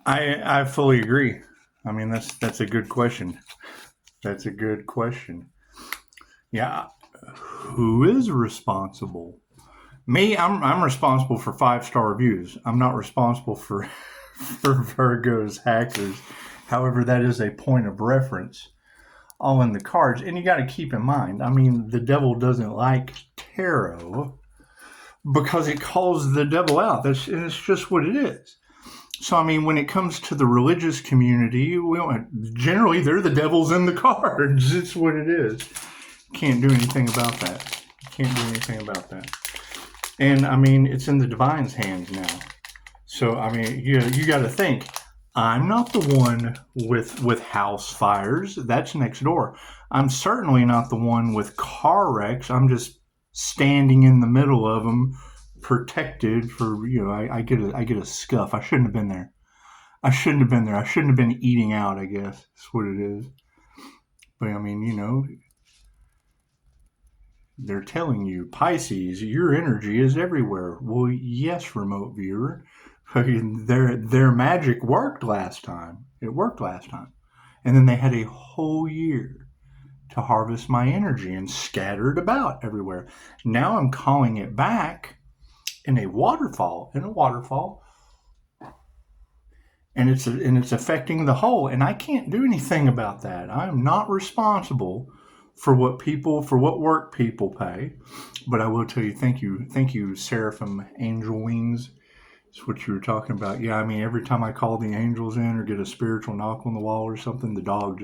I fully agree. I mean, that's a good question. That's a good question. Yeah, who is responsible? Me, I'm responsible for 5-star reviews. I'm not responsible for for Virgo's hackers. However, that is a point of reference all in the cards. And you got to keep in mind, I mean, the devil doesn't like tarot because it calls the devil out. It's just what it is. So, I mean, when it comes to the religious community, generally they're the devils in the cards. It's what it is. Can't do anything about that. Can't do anything about that. And, I mean, it's in the divine's hands now. So, I mean, you got to think, I'm not the one with house fires. That's next door. I'm certainly not the one with car wrecks. I'm just standing in the middle of them, protected for, I get a scuff. I shouldn't have been there. I shouldn't have been there. I shouldn't have been eating out, I guess. That's what it is. But, I mean, they're telling you, Pisces, your energy is everywhere. Well, yes, remote viewer. Their magic worked last time. It worked last time. And then they had a whole year to harvest my energy and scattered about everywhere. Now I'm calling it back in a waterfall. And it's affecting the whole. And I can't do anything about that. I am not responsible for what work people pay. But I will tell you, thank you, Seraphim Angel Wings. That's what you were talking about. Yeah, I mean, every time I call the angels in or get a spiritual knock on the wall or something, the dog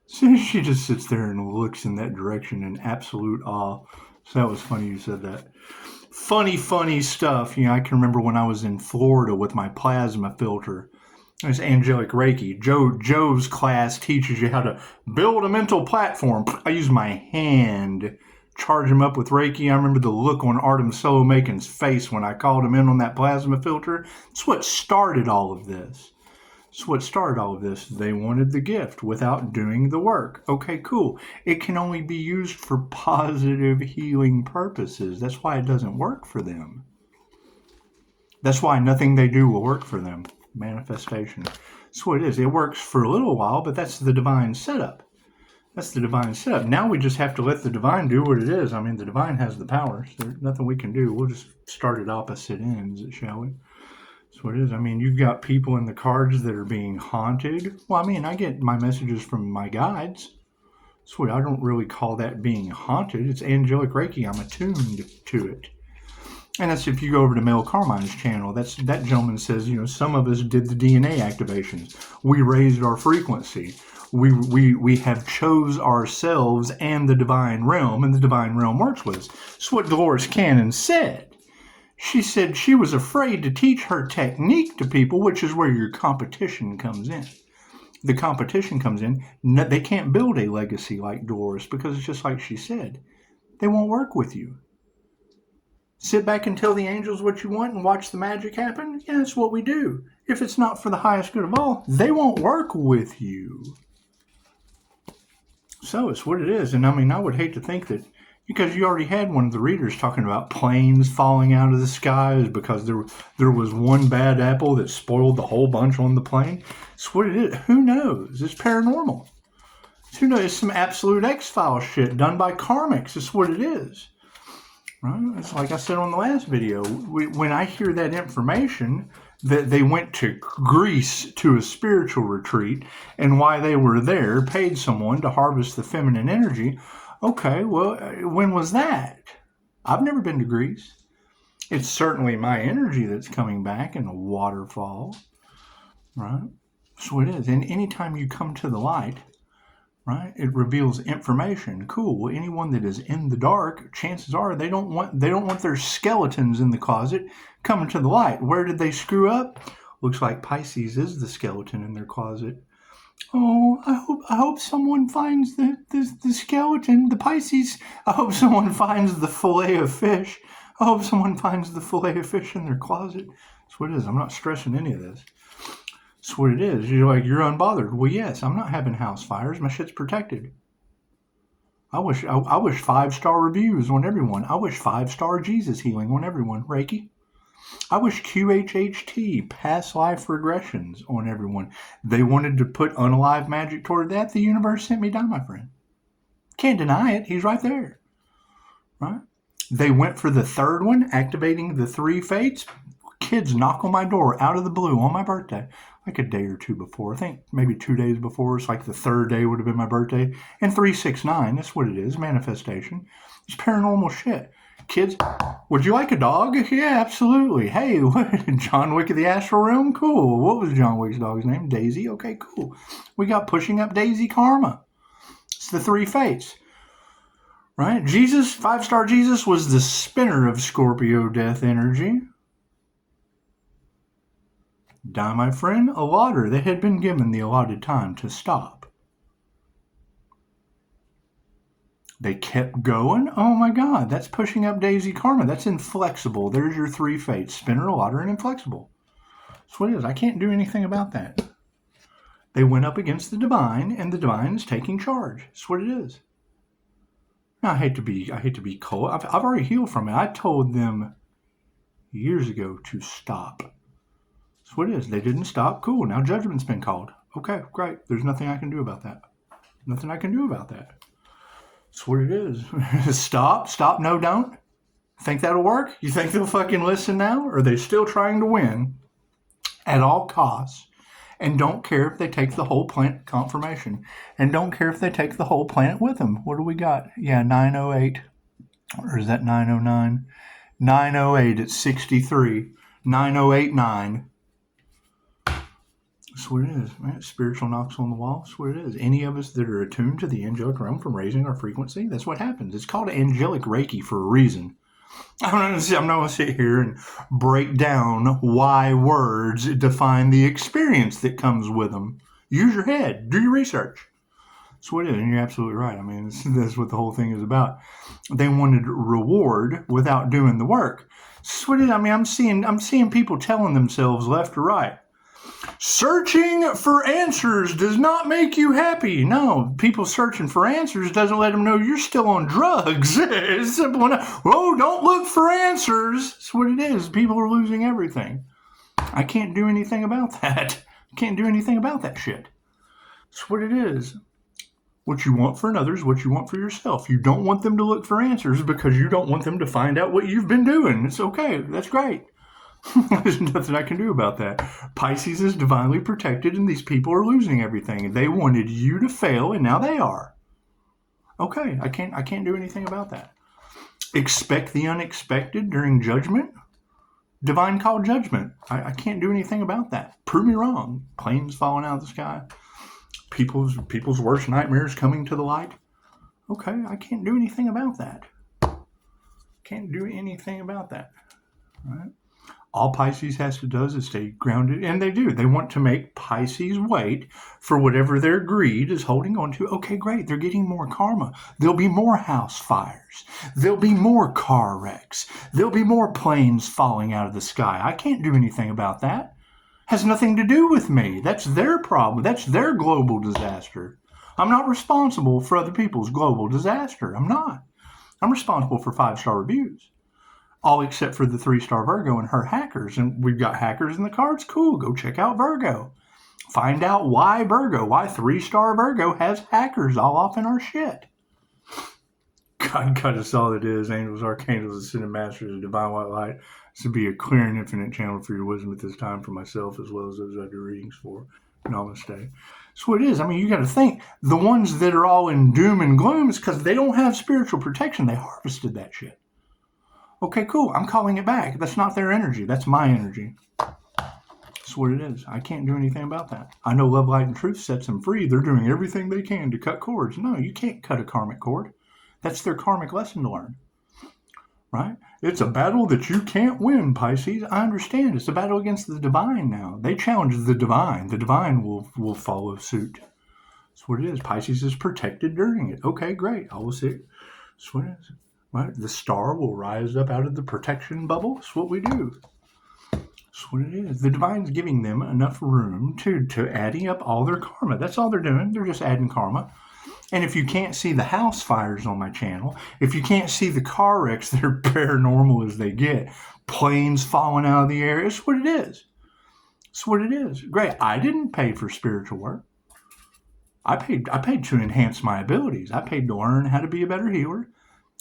she just sits there and looks in that direction in absolute awe. So that was funny you said that. Funny stuff. I can remember when I was in Florida with my plasma filter. It's angelic Reiki. Joe's class teaches you how to build a mental platform. I use my hand, charge him up with Reiki. I remember the look on Artem Solomakin's face when I called him in on that plasma filter. That's what started all of this. They wanted the gift without doing the work. Okay, cool. It can only be used for positive healing purposes. That's why it doesn't work for them. That's why nothing they do will work for them. Manifestation. That's what it is. It works for a little while, but that's the divine setup. Now we just have to let the divine do what it is. I mean, the divine has the power. So there's nothing we can do. We'll just start at opposite ends, shall we? That's what it is. I mean, you've got people in the cards that are being haunted. Well, I mean, I get my messages from my guides. So I don't really call that being haunted. It's angelic Reiki. I'm attuned to it. And that's if you go over to Mel Carmine's channel. That gentleman says, some of us did the DNA activations. We raised our frequency. We have chose ourselves and the divine realm, and the divine realm works with us. That's what Dolores Cannon said. She said she was afraid to teach her technique to people, which is where your competition comes in. The competition comes in. They can't build a legacy like Dolores because it's just like she said. They won't work with you. Sit back and tell the angels what you want and watch the magic happen? Yeah, that's what we do. If it's not for the highest good of all, they won't work with you. So it's what it is. And I mean, I would hate to think that, because you already had one of the readers talking about planes falling out of the skies because there was one bad apple that spoiled the whole bunch on the plane. It's what it is. Who knows? It's paranormal. Who knows? It's some absolute X-Files shit done by Karmics. It's what it is. Right? It's like I said on the last video. When I hear that information, that they went to Greece to a spiritual retreat, and while they were there, paid someone to harvest the feminine energy. Okay, well, when was that? I've never been to Greece. It's certainly my energy that's coming back in a waterfall, right? So it is. And anytime you come to the light, right, it reveals information. Cool. Well, anyone that is in the dark, chances are they don't want their skeletons in the closet coming to the light. Where did they screw up? Looks like Pisces is the skeleton in their closet. Oh, I hope someone finds the skeleton, the Pisces. I hope someone finds the fillet of fish. I hope someone finds the fillet of fish in their closet. That's what it is. I'm not stressing any of this. That's what it is. You're unbothered. Well, yes, I'm not having house fires. My shit's protected. I wish 5-star reviews on everyone. I wish 5-star Jesus healing on everyone. Reiki. I wish QHHT, past life regressions, on everyone. They wanted to put unalive magic toward that. The universe sent me down, my friend. Can't deny it. He's right there. Right? They went for the third one, activating the 3 fates. Kids knock on my door out of the blue on my birthday, like a day or two before. I think maybe 2 days before. It's like the third day would have been my birthday. And 369, that's what it is, manifestation. It's paranormal shit. Kids, would you like a dog? Yeah, absolutely. Hey, what, John Wick of the Astral Realm? Cool. What was John Wick's dog's name? Daisy? Okay, cool. We got pushing up Daisy karma. It's the 3 fates. Right? Jesus, 5-star Jesus, was the spinner of Scorpio death energy. Die, my friend, a lotter that had been given the allotted time to stop. They kept going. Oh my God, that's pushing up Daisy karma. That's inflexible. There's your 3 fates, spinner, lotter, and inflexible. That's what it is. I can't do anything about that. They went up against the divine, and the divine is taking charge. That's what it is. Now, I hate to be cold. I've already healed from it. I told them years ago to stop. That's what it is. They didn't stop. Cool. Now judgment's been called. Okay, great. There's nothing I can do about that. Nothing I can do about that. That's what it is. Stop, no, don't. Think that'll work? You think they'll fucking listen now? Or are they still trying to win at all costs? And don't care if they take the whole planet, confirmation. And don't care if they take the whole planet with them. What do we got? Yeah, 908. Or is that 909? 908 at 63. 9089. That's what it is, right? Spiritual knocks on the wall. That's what it is. Any of us that are attuned to the angelic realm from raising our frequency, that's what happens. It's called angelic Reiki for a reason. I'm not going to sit here and break down why words define the experience that comes with them. Use your head. Do your research. That's what it is. And you're absolutely right. I mean, that's what the whole thing is about. They wanted reward without doing the work. That's what it is. I mean, I'm seeing people telling themselves left or right, searching for answers does not make you happy. No, people searching for answers doesn't let them know you're still on drugs. It's simple enough. Oh, don't look for answers. That's what it is. People are losing everything. I can't do anything about that. I can't do anything about that shit. That's what it is. What you want for another is what you want for yourself. You don't want them to look for answers because you don't want them to find out what you've been doing. It's okay. That's great. There's nothing I can do about that. Pisces is divinely protected and these people are losing everything. They wanted you to fail and now they are. Okay, I can't do anything about that. Expect the unexpected during judgment. Divine called judgment. I can't do anything about that. Prove me wrong. Planes falling out of the sky. People's worst nightmares coming to the light. Okay, I can't do anything about that. Can't do anything about that. All right. All Pisces has to do is stay grounded, and they do. They want to make Pisces wait for whatever their greed is holding on to. Okay, great. They're getting more karma. There'll be more house fires. There'll be more car wrecks. There'll be more planes falling out of the sky. I can't do anything about that. Has nothing to do with me. That's their problem. That's their global disaster. I'm not responsible for other people's global disaster. I'm not. I'm responsible for 5-star reviews. All except for the 3-star Virgo and her hackers. And we've got hackers in the cards. Cool. Go check out Virgo. Find out why 3-star Virgo has hackers all off in our shit. God cut us all it is. Angels, Archangels, Ascended Masters, and Divine White Light. This would be a clear and infinite channel for your wisdom at this time for myself as well as those I do readings for. Namaste. That's what it is. I mean, you got to think. The ones that are all in doom and gloom is because they don't have spiritual protection. They harvested that shit. Okay, cool. I'm calling it back. That's not their energy. That's my energy. That's what it is. I can't do anything about that. I know Love, Light, and Truth sets them free. They're doing everything they can to cut cords. No, you can't cut a karmic cord. That's their karmic lesson to learn. Right? It's a battle that you can't win, Pisces. I understand. It's a battle against the divine now. They challenge the divine. The divine will follow suit. That's what it is. Pisces is protected during it. Okay, great. I will see. That's what it is. Right? The star will rise up out of the protection bubble. That's what we do. That's what it is. The divine's giving them enough room to adding up all their karma. That's all they're doing. They're just adding karma. And if you can't see the house fires on my channel, if you can't see the car wrecks that are paranormal as they get, planes falling out of the air, it's what it is. It's what it is. Great. I didn't pay for spiritual work. I paid to enhance my abilities. I paid to learn how to be a better healer.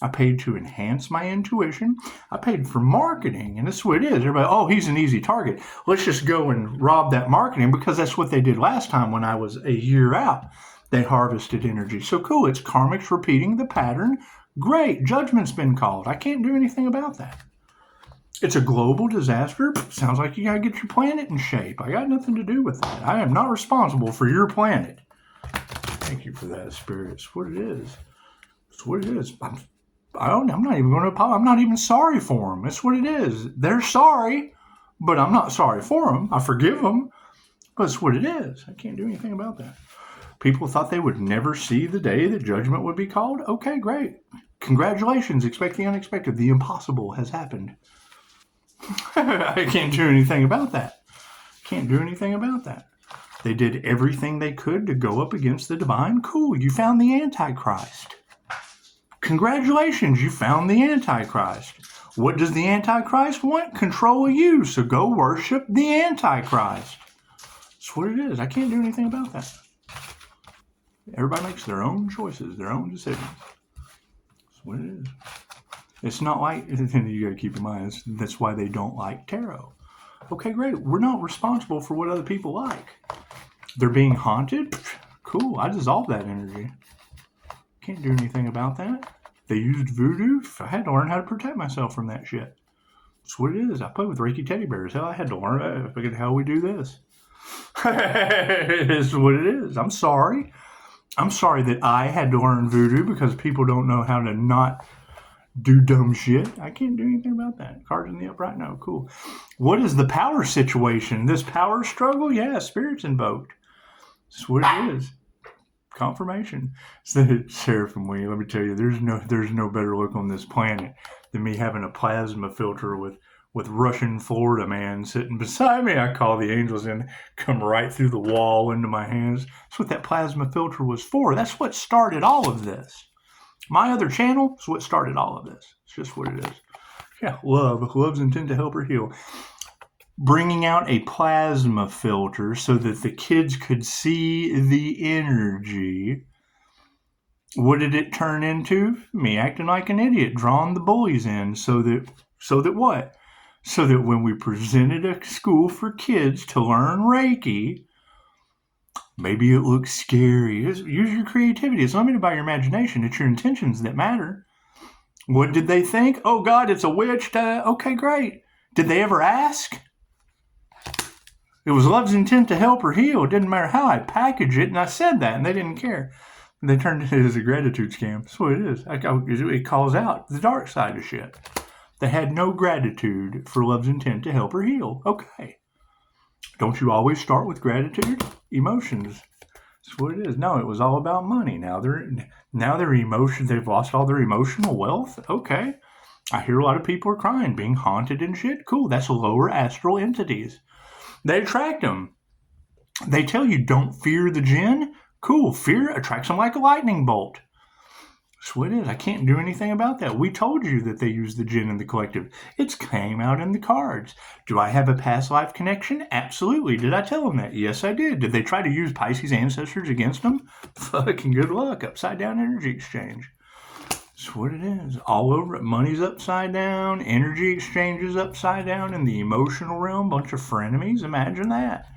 I paid to enhance my intuition. I paid for marketing, and that's what it is. Everybody, oh, he's an easy target. Let's just go and rob that marketing, because that's what they did last time when I was a year out. They harvested energy. So cool, it's karmics repeating the pattern. Great, judgment's been called. I can't do anything about that. It's a global disaster. Sounds like you gotta get your planet in shape. I got nothing to do with that. I am not responsible for your planet. Thank you for that, Spirit. It's what it is. It's what it is. I'm not even going to apologize. I'm not even sorry for them. It's what it is. They're sorry, but I'm not sorry for them. I forgive them, but it's what it is. I can't do anything about that. People thought they would never see the day that judgment would be called. Okay, great. Congratulations. Expect the unexpected. The impossible has happened. I can't do anything about that. Can't do anything about that. They did everything they could to go up against the divine. Cool. You found the Antichrist. Congratulations, you found the Antichrist. What does the Antichrist want? Control of you, so go worship the Antichrist. That's what it is. I can't do anything about that. Everybody makes their own choices, their own decisions. That's what it is. It's not like, you got to keep in mind, that's why they don't like tarot. Okay, great. We're not responsible for what other people like. They're being haunted? Cool, I dissolve that energy. Can't do anything about that. They used voodoo. I had to learn how to protect myself from that shit. That's what it is. I play with Reiki teddy bears. Hell, I had to learn. Look at how we do this. It's what it is. I'm sorry. I'm sorry that I had to learn voodoo because people don't know how to not do dumb shit. I can't do anything about that. Cards in the upright? No. Cool. What is the power situation? This power struggle? Yeah, spirit's invoked. That's what it is. Confirmation. Sarah from Wee, let me tell you, there's no better look on this planet than me having a plasma filter with Russian Florida man sitting beside me. I call the angels in, come right through the wall into my hands. That's what that plasma filter was for. That's what started all of this. My other channel is what started all of this. It's just what it is. Yeah, love's intent to help her heal. Bringing out a plasma filter so that the kids could see the energy. What did it turn into? Me acting like an idiot, drawing the bullies in so that what? So that when we presented a school for kids to learn Reiki, maybe it looks scary. Use your creativity. It's limited by your imagination. It's your intentions that matter. What did they think? Oh God, it's a witch. Okay, great. Did they ever ask? It was love's intent to help her heal. It didn't matter how I packaged it, and I said that, and they didn't care. And they turned it as a gratitude scam. That's what it is. It calls out the dark side of shit. They had no gratitude for love's intent to help her heal. Okay. Don't you always start with gratitude? Emotions. That's what it is. No, it was all about money. Now their emotions, they've lost all their emotional wealth. Okay. I hear a lot of people are crying, being haunted and shit. Cool. That's lower astral entities. They attract them. They tell you don't fear the jinn. Cool. Fear attracts them like a lightning bolt. That's what it is. I can't do anything about that. We told you that they use the jinn in the collective. It came out in the cards. Do I have a past life connection? Absolutely. Did I tell them that? Yes, I did. Did they try to use Pisces ancestors against them? Fucking good luck. Upside down energy exchange. That's what it is. All over it. Money's upside down. Energy exchange is upside down in the emotional realm. Bunch of frenemies. Imagine that.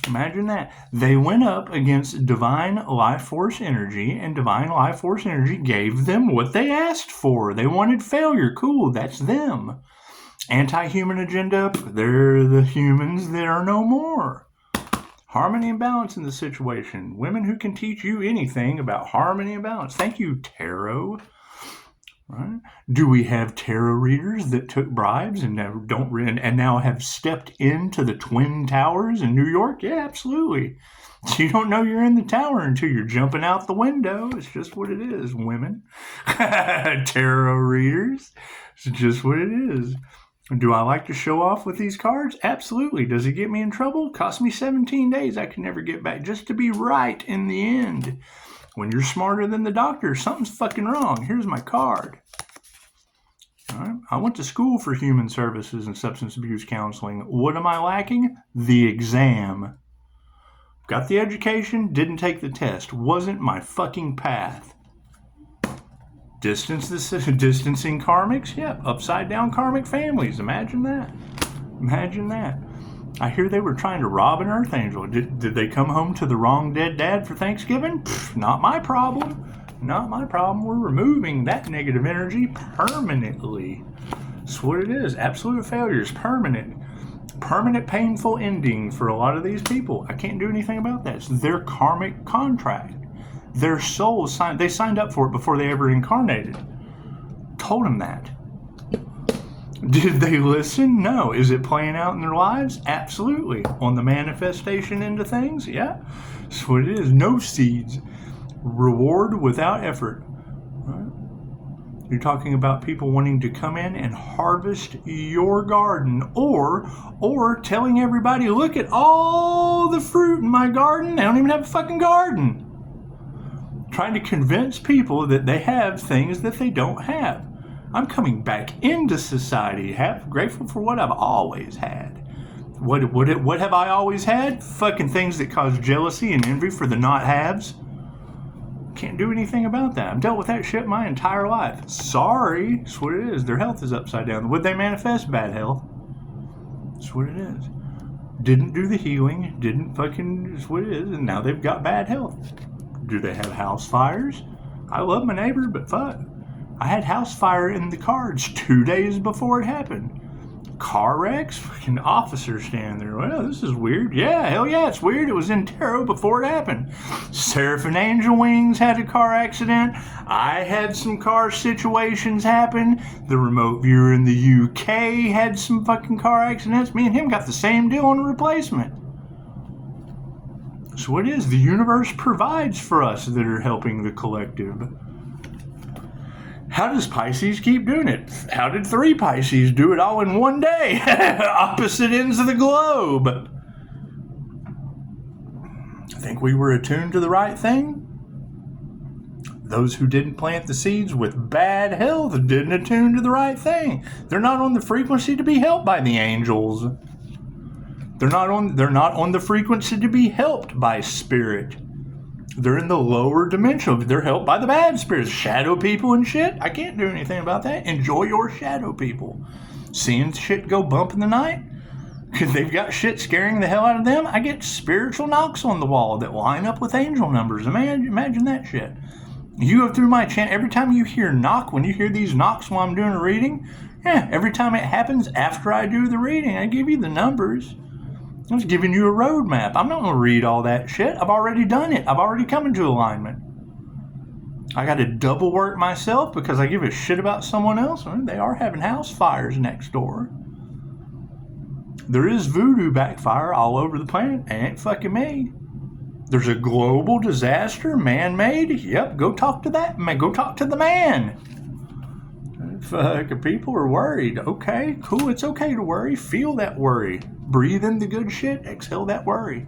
Imagine that. They went up against divine life force energy, and divine life force energy gave them what they asked for. They wanted failure. Cool. That's them. Anti-human agenda. They're the humans that are no more. Harmony and balance in the situation. Women who can teach you anything about harmony and balance. Thank you, tarot. Right? Do we have tarot readers that took bribes and now have stepped into the Twin Towers in New York? Yeah, absolutely. You don't know you're in the tower until you're jumping out the window. It's just what it is, women. Tarot readers. It's just what it is. Do I like to show off with these cards? Absolutely. Does it get me in trouble? Cost me 17 days I can never get back just to be right in the end. When you're smarter than the doctor, something's fucking wrong. Here's my card. All right. I went to school for human services and substance abuse counseling. What am I lacking? The exam. Got the education, didn't take the test. Wasn't my fucking path. Distancing karmics? Yep. Upside down karmic families. Imagine that. Imagine that. I hear they were trying to rob an Archangel. Did they come home to the wrong dead dad for Thanksgiving? Pfft, not my problem. Not my problem. We're removing that negative energy permanently. That's what it is. Absolute failures. Permanent painful ending for a lot of these people. I can't do anything about that. It's their karmic contract. Their souls they signed up for it before they ever incarnated. Told them that. Did they listen? No. Is it playing out in their lives? Absolutely. On the manifestation into things? Yeah. That's what it is. No seeds. Reward without effort. Right? You're talking about people wanting to come in and harvest your garden, or telling everybody, look at all the fruit in my garden. I don't even have a fucking garden. Trying to convince people that they have things that they don't have. I'm coming back into society, grateful for what I've always had. What have I always had? Fucking things that cause jealousy and envy for the not-haves. Can't do anything about that. I've dealt with that shit my entire life. Sorry. That's what it is. Their health is upside down. Would they manifest bad health? That's what it is. Didn't do the healing. That's what it is. And now they've got bad health. Do they have house fires? I love my neighbor, but fuck. I had house fire in the cards 2 days before it happened. Car wrecks? Fucking officers standing there. Well, this is weird. Yeah, hell yeah, it's weird. It was in tarot before it happened. Seraphim Angel Wings had a car accident. I had some car situations happen. The remote viewer in the UK had some fucking car accidents. Me and him got the same deal on a replacement. So what is the universe provides for us that are helping the collective? How does Pisces keep doing it? How did 3 Pisces do it all in one day? Opposite ends of the globe. I think we were attuned to the right thing. Those who didn't plant the seeds with bad health didn't attune to the right thing. They're not on the frequency to be helped by the angels. They're not on the frequency to be helped by spirit. They're in the lower dimension. They're helped by the bad spirits, shadow people and shit. I can't do anything about that. Enjoy your shadow people. Seeing shit go bump in the night, because they've got shit scaring the hell out of them. I get spiritual knocks on the wall that line up with angel numbers. Imagine that shit. You go through my channel, every time you hear knock, when you hear these knocks while I'm doing a reading, every time it happens after I do the reading, I give you the numbers. I'm just giving you a roadmap. I'm not going to read all that shit. I've already done it. I've already come into alignment. I got to double work myself because I give a shit about someone else. They are having house fires next door. There is voodoo backfire all over the planet. It ain't fucking me. There's a global disaster, man-made. Yep, go talk to that man. Go talk to the man. Fucking people are worried. Okay, cool. It's okay to worry. Feel that worry. Breathe in the good shit. Exhale that worry.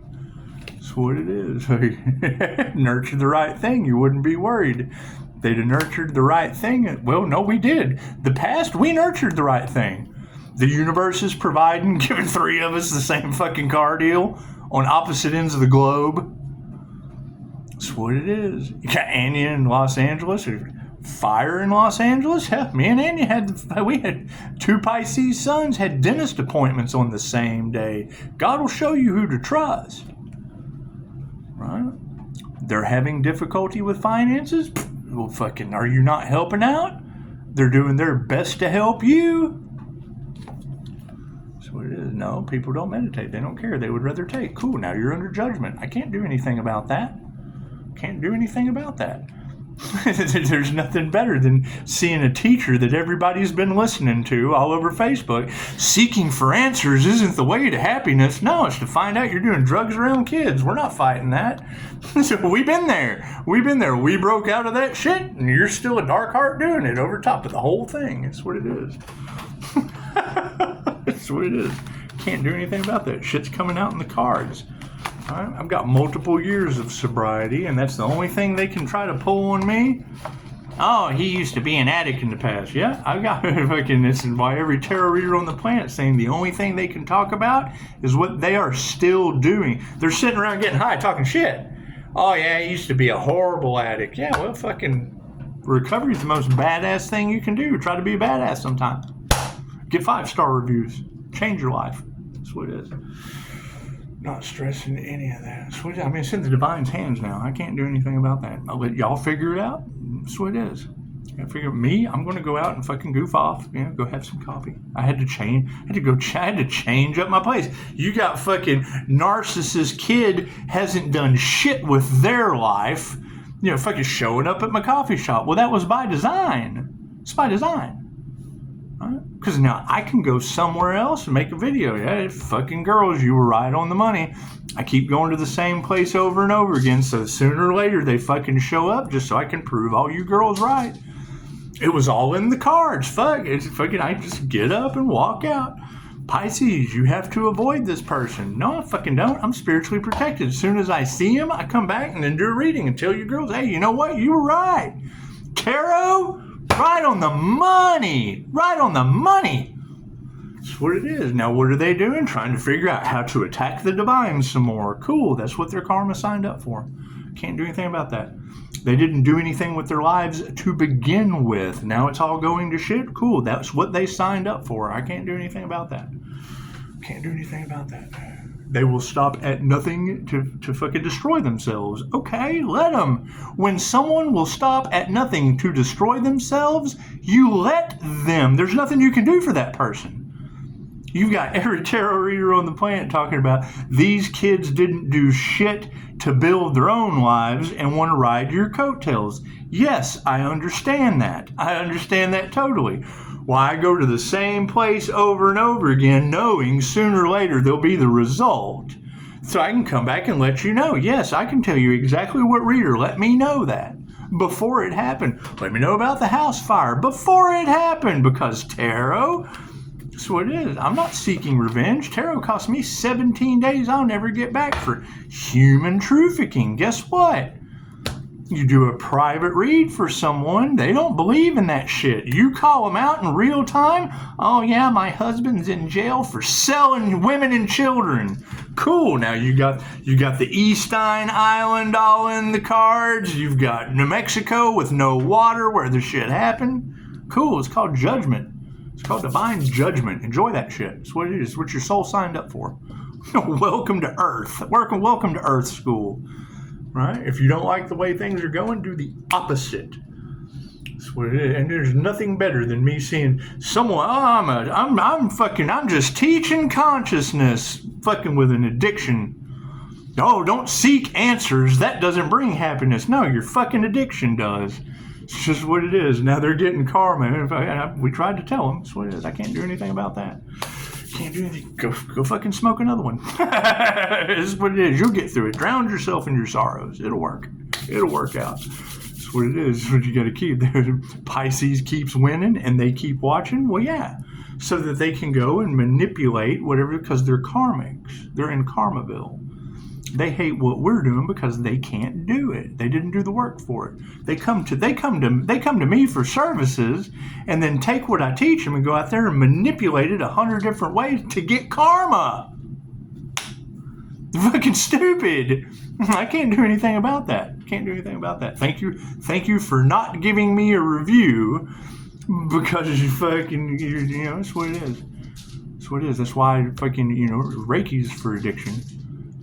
That's what it is. Nurture the right thing. You wouldn't be worried. They'd have nurtured the right thing. Well, no, we did. The past, we nurtured the right thing. The universe is providing, giving 3 of us the same fucking car deal on opposite ends of the globe. That's what it is. You got Anya in Los Angeles, or fire in Los Angeles. Hell, me and Anya had 2 Pisces suns had dentist appointments on the same day. God will show you who to trust. Right? They're having difficulty with finances. Well, fucking, are you not helping out? They're doing their best to help you. That's what it is. No, people don't meditate. They don't care. They would rather take. Cool, now you're under judgment. I can't do anything about that. Can't do anything about that. There's nothing better than seeing a teacher that everybody's been listening to all over Facebook. Seeking for answers isn't the way to happiness. No, it's to find out you're doing drugs around kids. We're not fighting that. So we've been there. We broke out of that shit, and you're still a dark heart doing it over top of the whole thing. That's what it is. That's what it is. Can't do anything about that. Shit's coming out in the cards. I've got multiple years of sobriety, and that's the only thing they can try to pull on me. Oh, he used to be an addict in the past. Yeah, I've got fucking this, and why every tarot reader on the planet saying the only thing they can talk about is what they are still doing. They're sitting around getting high, talking shit. Oh yeah, he used to be a horrible addict. Yeah, well, fucking recovery is the most badass thing you can do. Try to be a badass sometime. Get 5-star reviews. Change your life. That's what it is. Not stressing any of that. That's what it is. I mean, it's in the divine's hands now. I can't do anything about that. I'll let y'all figure it out. That's what it is. I figure me, I'm going to go out and fucking goof off. You know, go have some coffee. I had to change up my place. You got fucking narcissist kid hasn't done shit with their life. You know, fucking showing up at my coffee shop. Well, that was by design. It's by design. Because now I can go somewhere else and make a video. Yeah, fucking girls, you were right on the money. I keep going to the same place over and over again, so sooner or later they fucking show up just so I can prove all you girls right. It was all in the cards. Fuck, it's fucking, I just get up and walk out. Pisces, you have to avoid this person. No, I fucking don't. I'm spiritually protected. As soon as I see him, I come back and then do a reading and tell you girls, hey, you know what? You were right. Tarot, right on the money. Right on the money. That's what it is. Now, what are they doing? Trying to figure out how to attack the divine some more. Cool. That's what their karma signed up for. Can't do anything about that. They didn't do anything with their lives to begin with. Now it's all going to shit. Cool. That's what they signed up for. I can't do anything about that. Can't do anything about that. They will stop at nothing to fucking destroy themselves. Okay, let them. When someone will stop at nothing to destroy themselves, you let them. There's nothing you can do for that person. You've got every tarot reader on the planet talking about these kids didn't do shit to build their own lives and want to ride your coattails. Yes, I understand that. I understand that totally. Why I go to the same place over and over again, knowing sooner or later there'll be the result. So I can come back and let you know. Yes, I can tell you exactly what reader. Let me know that before it happened. Let me know about the house fire before it happened, because tarot, that's what it is. I'm not seeking revenge. Tarot cost me 17 days I'll never get back for human trafficking. Guess what? You do a private read for someone, they don't believe in that shit. You call them out in real time. Oh yeah, my husband's in jail for selling women and children. Cool. Now you got the Eastine Island all in the cards. You've got New Mexico with no water where the shit happened. Cool. It's called judgment. It's called divine judgment. Enjoy that shit. It's what it is. It's what your soul signed up for. Welcome to Earth. Welcome to Earth School. Right? If you don't like the way things are going, do the opposite. That's what it is. And there's nothing better than me seeing someone, I'm just teaching consciousness, fucking with an addiction. Oh, don't seek answers. That doesn't bring happiness. No, your fucking addiction does. It's just what it is. Now they're getting karma. We tried to tell them. That's what it is. I can't do anything about that. Can't do anything. Go fucking smoke another one. This is what it is. You'll get through it. Drown yourself in your sorrows. It'll work. It'll work out. That's what it is. That's what you got to keep. Pisces keeps winning and they keep watching. Well, yeah. So that they can go and manipulate whatever, because they're karmics. They're in Karmaville. They hate what we're doing because they can't do it. They didn't do the work for it. They come to me for services and then take what I teach them and go out there and manipulate it 100 different ways to get karma. Fucking stupid. I can't do anything about that. Can't do anything about that. Thank you for not giving me a review, because you fucking, you know, it's what it is. It's what it is. That's why fucking, you know, Reiki's for addiction.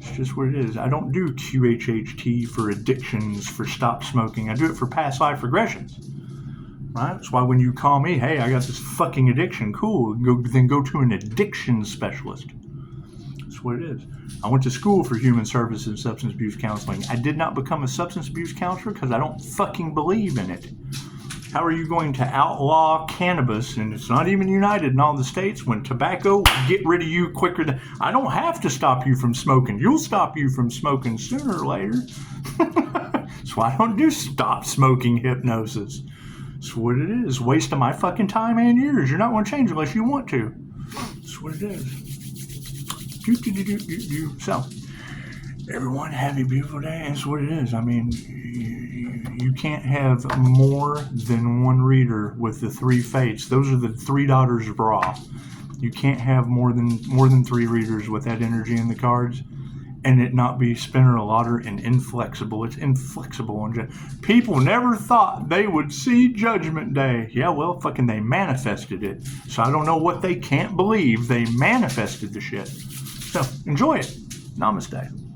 It's just what it is. I don't do QHHT for addictions, for stop smoking. I do it for past life regressions. Right? That's why when you call me, hey, I got this fucking addiction. Cool. Then go to an addiction specialist. That's what it is. I went to school for human services and substance abuse counseling. I did not become a substance abuse counselor because I don't fucking believe in it. How are you going to outlaw cannabis, and it's not even united in all the states, when tobacco will get rid of you quicker than... I don't have to stop you from smoking. You'll stop you from smoking sooner or later. That's why I don't do stop smoking hypnosis. That's what it is. Waste of my fucking time and years. You're not going to change unless you want to. That's what it is. So, Everyone, have a beautiful day. That's what it is. I mean, you can't have more than one reader with the three fates. Those are the three daughters of Ra. You can't have more than three readers with that energy in the cards, and it not be spinner lauder and inflexible. It's inflexible. People never thought they would see Judgment Day. Yeah, well, fucking they manifested it. So I don't know what they can't believe. They manifested the shit. So enjoy it. Namaste.